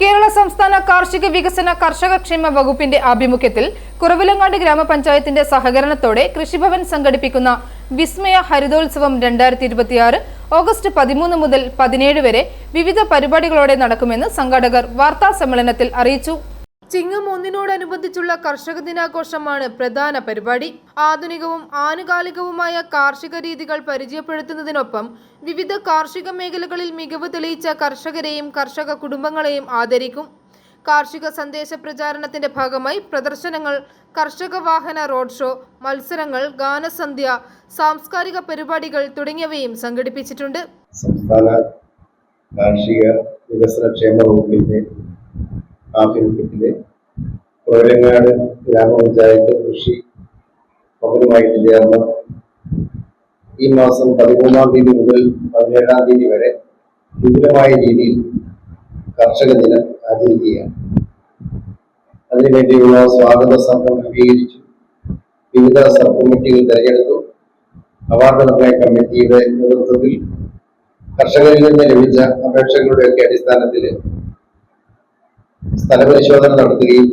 കേരള സംസ്ഥാന കാർഷിക വികസന കർഷകക്ഷേമ വകുപ്പിന്റെ ആഭിമുഖ്യത്തിൽ കുറവിലങ്ങാട് ഗ്രാമപഞ്ചായത്തിന്റെ സഹകരണത്തോടെ കൃഷിഭവൻ സംഘടിപ്പിക്കുന്ന വിസ്മയ ഹരിതോത്സവം 2026 ഓഗസ്റ്റ് 13 മുതൽ 17 വരെ വിവിധ പരിപാടികളോടെ നടക്കുമെന്ന് സംഘാടകർ വാർത്താ സമ്മേളനത്തിൽ അറിയിച്ചു. ചിങ്ങം 1-നോടനുബന്ധിച്ചുള്ള കർഷക ദിനാഘോഷമാണ് പ്രധാന പരിപാടി. ആധുനികവും ആനുകാലികവുമായ കാർഷിക രീതികൾ പരിചയപ്പെടുത്തുന്നതിനൊപ്പം വിവിധ കാർഷിക മേഖലകളിൽ മികവ് തെളിയിച്ച കർഷകരെയും കർഷക കുടുംബങ്ങളെയും ആദരിക്കും. കാർഷിക സന്ദേശ പ്രചാരണത്തിന്റെ ഭാഗമായി പ്രദർശനങ്ങൾ, കർഷക വാഹന റോഡ് ഷോ, മത്സരങ്ങൾ, ഗാനസന്ധ്യ, സാംസ്കാരിക പരിപാടികൾ തുടങ്ങിയവയും സംഘടിപ്പിച്ചിട്ടുണ്ട്. സംസ്ഥാന കാർഷിക വികസന ക്ഷേമ വകുപ്പിന്റെ ആഭിമുഖ്യത്തിലെ കുറവിലങ്ങാട് ഗ്രാമപഞ്ചായത്ത് കൃഷി ഭവനുമായിട്ട് ചേർന്ന് ഈ മാസം 13-ാം തീയതി മുതൽ 17-ാം തീയതി വരെ വിപുലമായ രീതിയിൽ കർഷക ദിനം ആചരിക്കുകയാണ്. അതിനുവേണ്ടിയുള്ള സ്വാഗത സംഘം രൂപീകരിച്ചു. വിവിധ സബ് കമ്മിറ്റികൾ തെരഞ്ഞെടുത്തു. അവാർഡ് നിർണയ കമ്മിറ്റിയുടെ നേതൃത്വത്തിൽ കർഷകരിൽ നിന്ന് ലഭിച്ച അപേക്ഷകളുടെയൊക്കെ അടിസ്ഥാനത്തിൽ സ്ഥലപരിശോധന നടത്തുകയും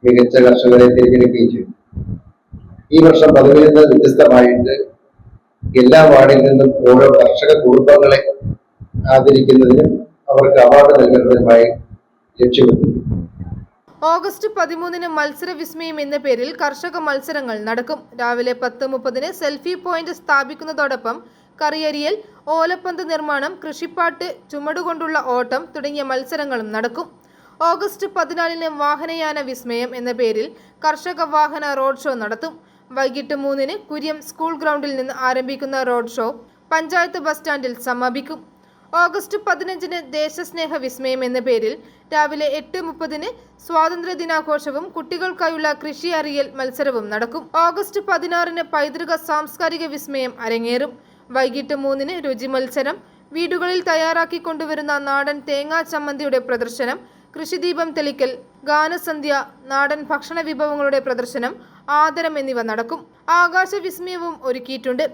മികച്ച കർഷകരെ തിരഞ്ഞെടുക്കുകയും ചെയ്തു. ഈ വർഷം പതിവിൽ നിന്ന് വ്യത്യസ്തമായിട്ട് എല്ലാ വാർഡിൽ നിന്നും ഓരോ കർഷക കുടുംബങ്ങളെ ആദരിക്കുന്നതിനും അവർക്ക് അവാർഡ് നൽകുന്നതിനുമായി ലക്ഷ്യമിട്ടു. ഓഗസ്റ്റ് 13-ന് മത്സര വിസ്മയം എന്ന പേരിൽ കർഷക മത്സരങ്ങൾ നടക്കും. രാവിലെ 10:30-ന് സെൽഫി പോയിന്റ് സ്ഥാപിക്കുന്നതോടൊപ്പം കറിയരിയൽ, ഓലപ്പന്ത് നിർമ്മാണം, കൃഷിപ്പാട്ട്, ചുമടുകൊണ്ടുള്ള ഓട്ടം തുടങ്ങിയ മത്സരങ്ങളും നടക്കും. ഓഗസ്റ്റ് 14-ന് വാഹനയാന വിസ്മയം എന്ന പേരിൽ കർഷക വാഹന റോഡ് ഷോ നടത്തും. വൈകിട്ട് 3-ന് കുര്യം സ്കൂൾ ഗ്രൗണ്ടിൽ നിന്ന് ആരംഭിക്കുന്ന റോഡ് ഷോ പഞ്ചായത്ത് ബസ് സ്റ്റാൻഡിൽ സമാപിക്കും. ഓഗസ്റ്റ് 15-ന് ദേശസ്നേഹ വിസ്മയം എന്ന പേരിൽ രാവിലെ 8:30-ന് സ്വാതന്ത്ര്യ ദിനാഘോഷവും കുട്ടികൾക്കായുള്ള കൃഷി അറിയൽ മത്സരവും നടക്കും. ഓഗസ്റ്റ് 16-ന് പൈതൃക സാംസ്കാരിക വിസ്മയം അരങ്ങേറും. വൈകിട്ട് 3-ന് രുചി മത്സരം, വീടുകളിൽ തയ്യാറാക്കി കൊണ്ടുവരുന്ന നാടൻ തേങ്ങാ ചമ്മന്തിയുടെ പ്രദർശനം, കൃഷിദീപം തെളിക്കൽ, ഗാനസന്ധ്യ, നാടൻ ഭക്ഷണ വിഭവങ്ങളുടെ പ്രദർശനം, ആദരം എന്നിവ നടക്കും. ആകാശ വിസ്മയവും ഒരുക്കിയിട്ടുണ്ട്.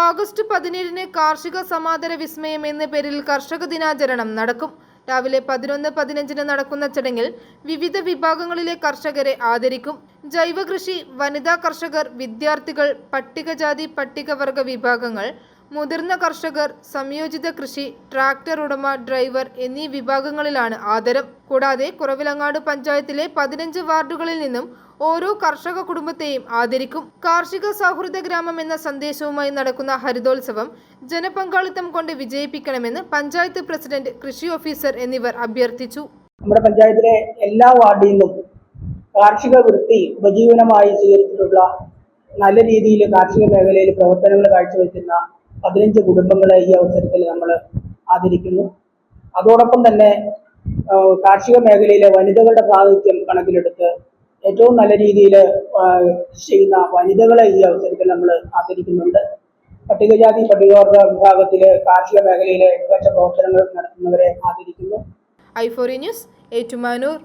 ഓഗസ്റ്റ് 17-ന് കാർഷിക സമാദര വിസ്മയം എന്ന പേരിൽ കർഷക ദിനാചരണം നടക്കും. രാവിലെ 11:15-ന് നടക്കുന്ന ചടങ്ങിൽ വിവിധ വിഭാഗങ്ങളിലെ കർഷകരെ ആദരിക്കും. ജൈവ കൃഷി, വനിതാ കർഷകർ, വിദ്യാർത്ഥികൾ, പട്ടികജാതി പട്ടികവർഗ വിഭാഗങ്ങൾ, മുതിർന്ന കർഷകർ, സംയോജിത കൃഷി, ട്രാക്ടർ ഉടമ, ഡ്രൈവർ എന്നീ വിഭാഗങ്ങളിലാണ് ആദരം. കൂടാതെ കുറവിലങ്ങാട് പഞ്ചായത്തിലെ 15 വാർഡുകളിൽ നിന്നും ഓരോ കർഷക കുടുംബത്തെയും ആദരിക്കും. കാർഷിക സൗഹൃദ ഗ്രാമം എന്ന സന്ദേശവുമായി നടക്കുന്ന ഹരിതോത്സവം ജനപങ്കാളിത്തം കൊണ്ട് വിജയിപ്പിക്കണമെന്ന് പഞ്ചായത്ത് പ്രസിഡന്റ്, കൃഷി ഓഫീസർ എന്നിവർ അഭ്യർത്ഥിച്ചു. നമ്മുടെ പഞ്ചായത്തിലെ എല്ലാ വാർഡിൽ നിന്നും കാർഷിക വൃത്തി ഉപജീവനമായി സ്വീകരിച്ചിട്ടുള്ള നല്ല രീതിയിൽ കാർഷിക മേഖലയിൽ പ്രവർത്തനങ്ങൾ കാഴ്ചവെക്കുന്ന 15 കുടുംബങ്ങളെ ഈ അവസരത്തിൽ നമ്മൾ ആദരിക്കുന്നു. അതോടൊപ്പം തന്നെ കാർഷിക മേഖലയിലെ വനിതകളുടെ പ്രാതിനിധ്യം കണക്കിലെടുത്ത് ഏറ്റവും നല്ല രീതിയിൽ ചെയ്യുന്ന വനിതകളെ ഈ അവസരത്തിൽ നമ്മൾ ആദരിക്കുന്നുണ്ട്. പട്ടികജാതി പട്ടികവർഗ വിഭാഗത്തിലെ കാർഷിക മേഖലയിലെ മികച്ച പ്രവർത്തനങ്ങൾ നടത്തുന്നവരെ ആദരിക്കുന്നു. i4 news, Ettumanoor.